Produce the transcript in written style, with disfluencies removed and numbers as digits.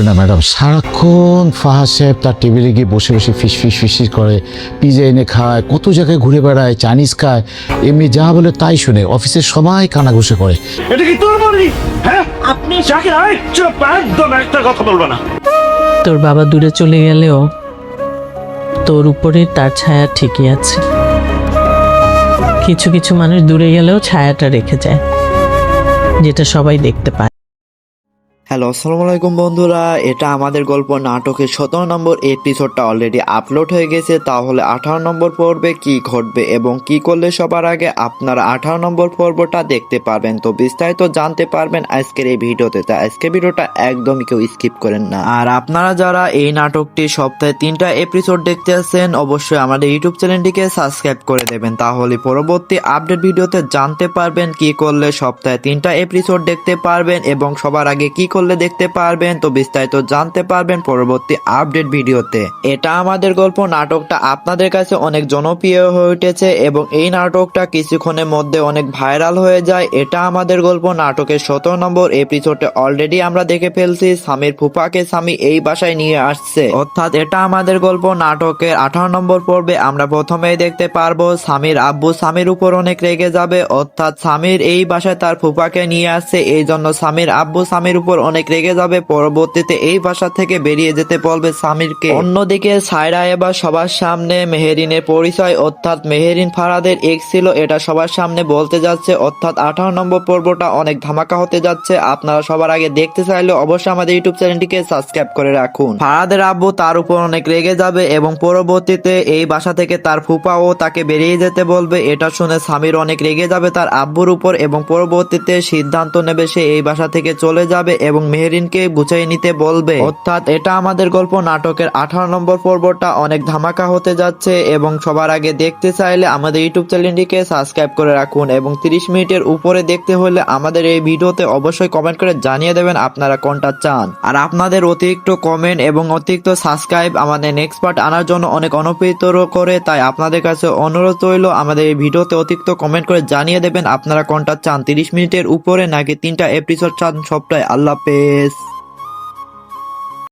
না ম্যাডাম, সারাক্ষণ ফাহাদ সাহেব তার টেবিলে গিয়ে বসে বসে ফিস করে, পিজা এনে খায়, কত জায়গায় ঘুরে বেড়ায়, চাইনিজ খায়, এমনি যা বলে তাই শুনে, অফিসের সবাই কানাঘুষে করে। এটা কি তোর বাড়ি? হ্যাঁ, আপনি জাকির চুপ, একদম একটা কথা বলবো না। তোর বাবা দূরে চলে গেলেও তোর উপরে তার ছায়া ঠিকই আছে। কিছু কিছু মানুষ দূরে গেলেও ছায়াটা রেখে যায়, যেটা সবাই দেখতে পায়। হ্যালো, আসসালামু আলাইকুম বন্ধুরা। এটা আমাদের গল্প নাটকের 17 নম্বর এপিসোডটা অলরেডি আপলোড হয়ে গেছে। তাহলে 18 নম্বর পর্বে কি ঘটবে এবং কি করলে সবার আগে আপনারা 18 নম্বর পর্বটা দেখতে পারবেন, তো বিস্তারিত জানতে পারবেন আজকের এই ভিডিওতে। তাই আজকের ভিডিওটা একদমই কেউ স্কিপ করেন না। আর আপনারা যারা এই নাটকটি সপ্তাহে 3টা এপিসোড দেখতে আছেন, অবশ্যই আমাদের ইউটিউব চ্যানেলটিকে সাবস্ক্রাইব করে দেবেন, তাহলে পরবর্তী আপডেট ভিডিওতে জানতে পারবেন কি করলে সপ্তাহে 3টা এপিসোড দেখতে পারবেন এবং সবার আগে কি করলে দেখতে পারবেন। তো বিস্তারিত জানতে পারবেন পরবর্তী আপডেট ভিডিওতে। এটা আমাদের গল্প নাটকটা আপনাদের কাছে অনেক জনপ্রিয় হয়ে উঠেছে এবং এই নাটকটা কিছুক্ষণের মধ্যে অনেক ভাইরাল হয়ে যায়। এটা আমাদের গল্প নাটকের 17 নম্বর এপিসোডে অলরেডি আমরা দেখে ফেলছি স্বামীর ফুফাকে স্বামী এই বাসায় নিয়ে আসছে, অর্থাৎ এটা আমাদের গল্প নাটকের 18 নম্বর পর্বে আমরা প্রথমেই দেখতে পারবো স্বামীর আব্বু স্বামীর উপর অনেক রেগে যাবে, অর্থাৎ স্বামীর এই বাসায় তার ফুফাকে নিয়ে আসছে, এই জন্য স্বামীর আব্বু স্বামীর উপর অনেক রেগে যাবে। পরবর্তীতে এই বাসা থেকে বেরিয়ে যেতে বলবে স্বামীরকে। অন্যদিকে সায়রা এবার সবার সামনে মেহেরিনের পরিচয়, অর্থাৎ মেহেরিন ফারাদের এক্স ছিল, এটা সবার সামনে বলতে যাচ্ছে, অর্থাৎ 18 নম্বর পর্বটা অনেক ধামাকা হতে যাচ্ছে। আপনারা সবার আগে দেখতে চাইলে অবশ্যই আমাদের ইউটিউব চ্যানেলটিকে সাবস্ক্রাইব করে রাখুন। ফারাদের আব্বু তার উপর অনেক রেগে যাবে এবং পরবর্তীতে এই বাসা থেকে তার ফুফাও তাকে বেরিয়ে যেতে বলবে। এটা শুনে স্বামীর অনেক রেগে যাবে তার আব্বুর উপর এবং পরবর্তীতে সিদ্ধান্ত নেবে সে এই বাসা থেকে চলে যাবে এবং মেহেরিনকে গুছিয়ে নিতে বলবে। অর্থাৎ এটা আমাদের গল্প নাটকের 18 নম্বর পর্বটা অনেক ধামাকা হতে যাচ্ছে এবং সবার আগে দেখতে চাইলে আমাদের ইউটিউব চ্যানেলটিকে সাবস্ক্রাইব করে রাখুন এবং 30 মিনিটের উপরে দেখতে হলে আমাদের এই ভিডিওতে অবশ্যই কমেন্ট করে জানিয়ে দেবেন আপনারা কোনটা চান। আর আপনাদের অতিরিক্ত কমেন্ট এবং অতিরিক্ত সাবস্ক্রাইব আমাদের নেক্সট পার্ট আনার জন্য অনেক অনুপ্রেরিত করে, তাই আপনাদের কাছে অনুরোধ রইল আমাদের এই ভিডিওতে অতিরিক্ত কমেন্ট করে জানিয়ে দেবেন আপনারা কোনটা চান, 30 মিনিটের উপরে নাকি 3টা এপিসোড চান সবটাই। আল্লাহ হাফেজ।